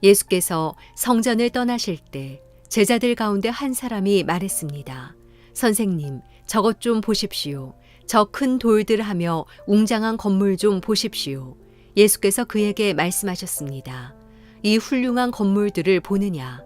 예수께서 성전을 떠나실 때 제자들 가운데 한 사람이 말했습니다. 선생님, 저것 좀 보십시오. 저 큰 돌들 하며 웅장한 건물 좀 보십시오. 예수께서 그에게 말씀하셨습니다. 이 훌륭한 건물들을 보느냐?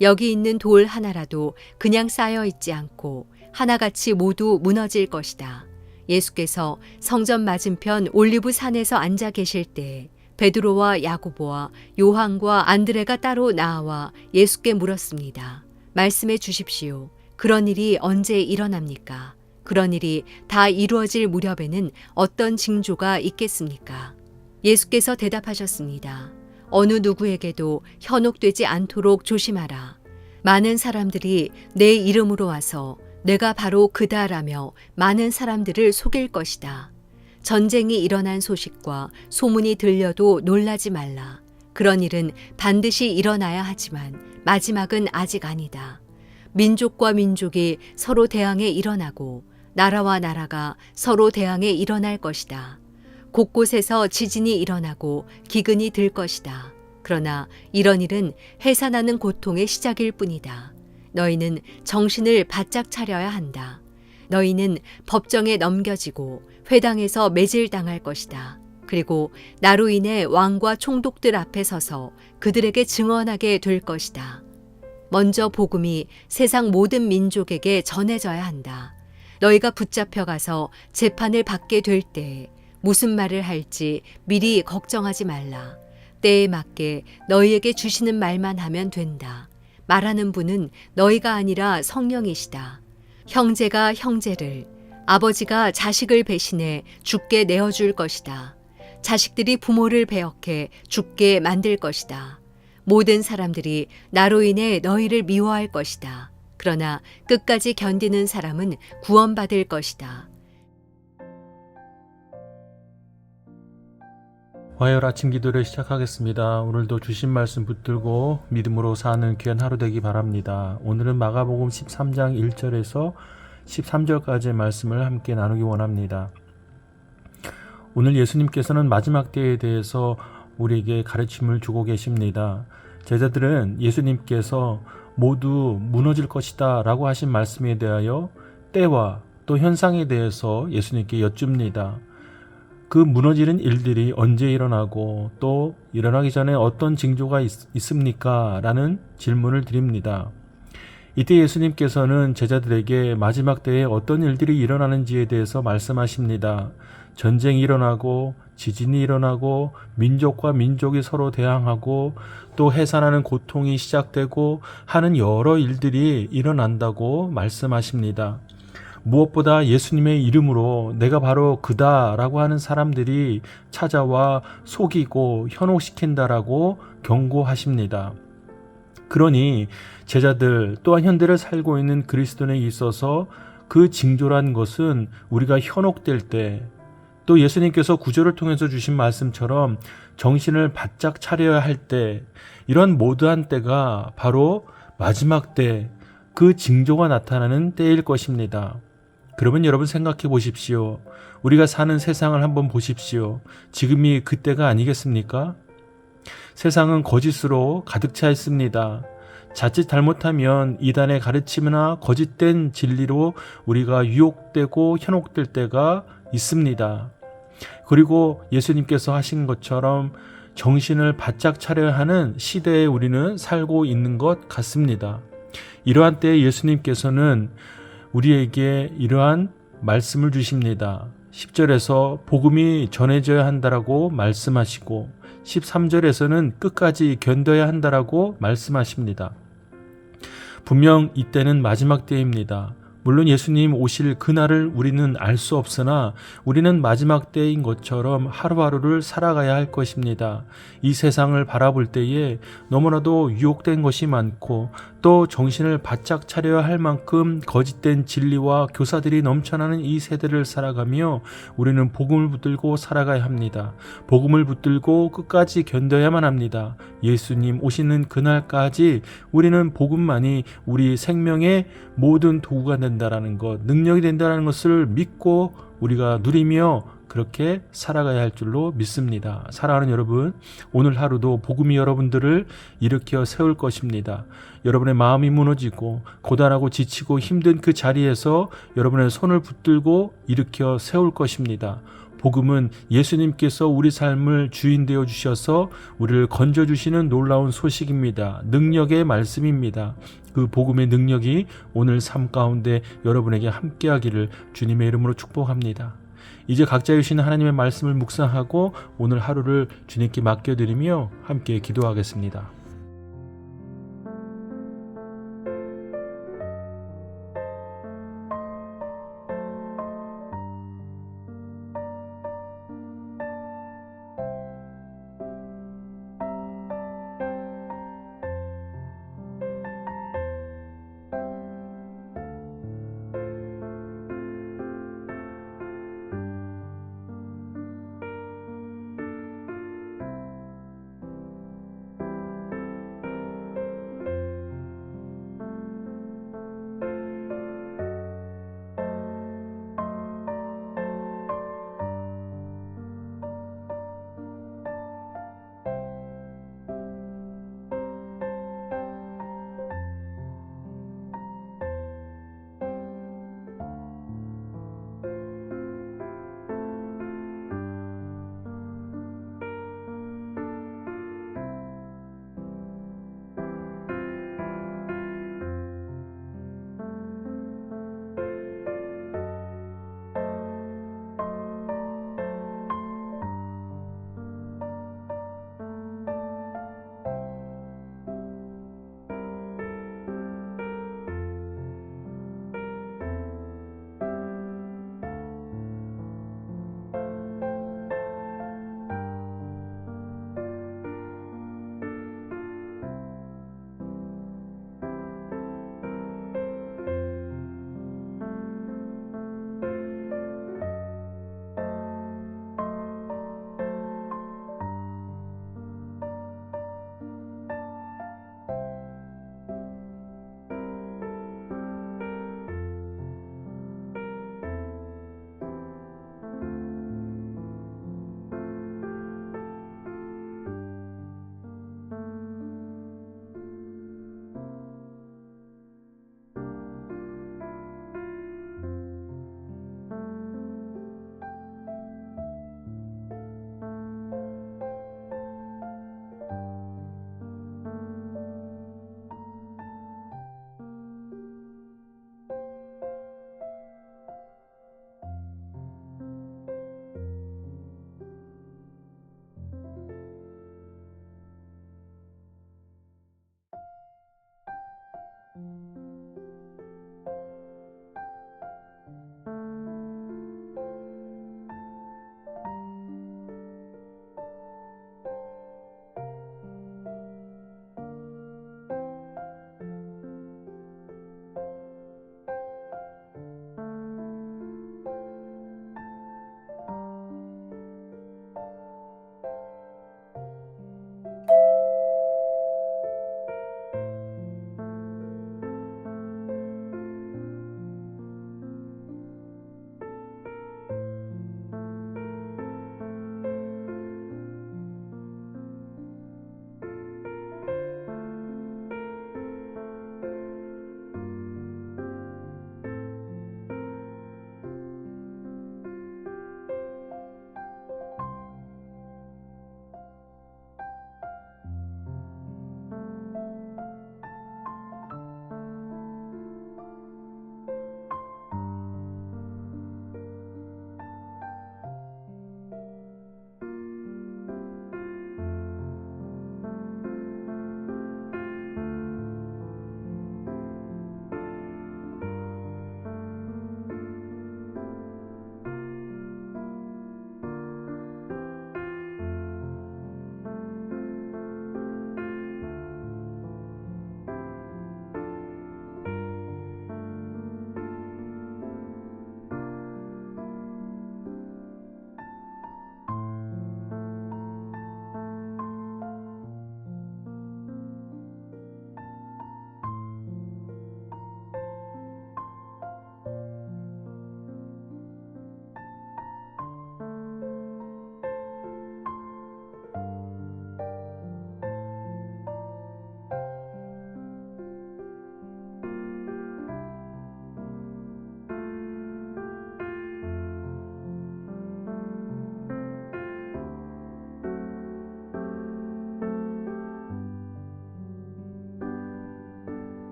여기 있는 돌 하나라도 그냥 쌓여 있지 않고 하나같이 모두 무너질 것이다. 예수께서 성전 맞은편 올리브 산에서 앉아 계실 때 베드로와 야고보와 요한과 안드레가 따로 나와 예수께 물었습니다. 말씀해 주십시오. 그런 일이 언제 일어납니까? 그런 일이 다 이루어질 무렵에는 어떤 징조가 있겠습니까? 예수께서 대답하셨습니다. 어느 누구에게도 현혹되지 않도록 조심하라. 많은 사람들이 내 이름으로 와서 내가 바로 그다라며 많은 사람들을 속일 것이다. 전쟁이 일어난 소식과 소문이 들려도 놀라지 말라. 그런 일은 반드시 일어나야 하지만 마지막은 아직 아니다. 민족과 민족이 서로 대항해 일어나고 나라와 나라가 서로 대항해 일어날 것이다. 곳곳에서 지진이 일어나고 기근이 들 것이다. 그러나 이런 일은 해산하는 고통의 시작일 뿐이다. 너희는 정신을 바짝 차려야 한다. 너희는 법정에 넘겨지고 회당에서 매질당할 것이다. 그리고 나로 인해 왕과 총독들 앞에 서서 그들에게 증언하게 될 것이다. 먼저 복음이 세상 모든 민족에게 전해져야 한다. 너희가 붙잡혀가서 재판을 받게 될 때 무슨 말을 할지 미리 걱정하지 말라. 때에 맞게 너희에게 주시는 말만 하면 된다. 말하는 분은 너희가 아니라 성령이시다. 형제가 형제를, 아버지가 자식을 배신해 죽게 내어줄 것이다. 자식들이 부모를 배역해 죽게 만들 것이다. 모든 사람들이 나로 인해 너희를 미워할 것이다. 그러나 끝까지 견디는 사람은 구원받을 것이다. 화요일 아침 기도를 시작하겠습니다. 오늘도 주신 말씀 붙들고 믿음으로 사는 귀한 하루 되기 바랍니다. 오늘은 마가복음 13장 1절에서 13절까지의 말씀을 함께 나누기 원합니다. 오늘 예수님께서는 마지막 때에 대해서 우리에게 가르침을 주고 계십니다. 제자들은 예수님께서 모두 무너질 것이다 라고 하신 말씀에 대하여 때와 또 현상에 대해서 예수님께 여쭙니다. 그 무너지는 일들이 언제 일어나고 또 일어나기 전에 어떤 징조가 있습니까? 라는 질문을 드립니다. 이때 예수님께서는 제자들에게 마지막 때에 어떤 일들이 일어나는지에 대해서 말씀하십니다. 전쟁이 일어나고 지진이 일어나고 민족과 민족이 서로 대항하고 또 해산하는 고통이 시작되고 하는 여러 일들이 일어난다고 말씀하십니다. 무엇보다 예수님의 이름으로 내가 바로 그다라고 하는 사람들이 찾아와 속이고 현혹시킨다라고 경고하십니다. 그러니 제자들 또한 현대를 살고 있는 그리스도인에 있어서 그 징조란 것은 우리가 현혹될 때, 또 예수님께서 구절을 통해서 주신 말씀처럼 정신을 바짝 차려야 할 때, 이런 모두한 때가 바로 마지막 때, 그 징조가 나타나는 때일 것입니다. 그러면 여러분 생각해 보십시오. 우리가 사는 세상을 한번 보십시오. 지금이 그때가 아니겠습니까? 세상은 거짓으로 가득 차 있습니다. 자칫 잘못하면 이단의 가르침이나 거짓된 진리로 우리가 유혹되고 현혹될 때가 있습니다. 그리고 예수님께서 하신 것처럼 정신을 바짝 차려야 하는 시대에 우리는 살고 있는 것 같습니다. 이러한 때에 예수님께서는 우리에게 이러한 말씀을 주십니다. 10절에서 복음이 전해져야 한다라고 말씀하시고 13절에서는 끝까지 견뎌야 한다라고 말씀하십니다. 분명 이때는 마지막 때입니다. 물론 예수님 오실 그날을 우리는 알 수 없으나 우리는 마지막 때인 것처럼 하루하루를 살아가야 할 것입니다. 이 세상을 바라볼 때에 너무나도 유혹된 것이 많고 또 정신을 바짝 차려야 할 만큼 거짓된 진리와 교사들이 넘쳐나는 이 세대를 살아가며 우리는 복음을 붙들고 살아가야 합니다. 복음을 붙들고 끝까지 견뎌야만 합니다. 예수님 오시는 그날까지 우리는 복음만이 우리 생명의 모든 도구가 된다라는 것, 능력이 된다라는 것을 믿고 우리가 누리며 그렇게 살아가야 할 줄로 믿습니다. 사랑하는 여러분, 오늘 하루도 복음이 여러분들을 일으켜 세울 것입니다. 여러분의 마음이 무너지고 고단하고 지치고 힘든 그 자리에서 여러분의 손을 붙들고 일으켜 세울 것입니다. 복음은 예수님께서 우리 삶을 주인 되어 주셔서 우리를 건져주시는 놀라운 소식입니다. 능력의 말씀입니다. 그 복음의 능력이 오늘 삶 가운데 여러분에게 함께하기를 주님의 이름으로 축복합니다. 이제 각자 주시는 하나님의 말씀을 묵상하고 오늘 하루를 주님께 맡겨드리며 함께 기도하겠습니다.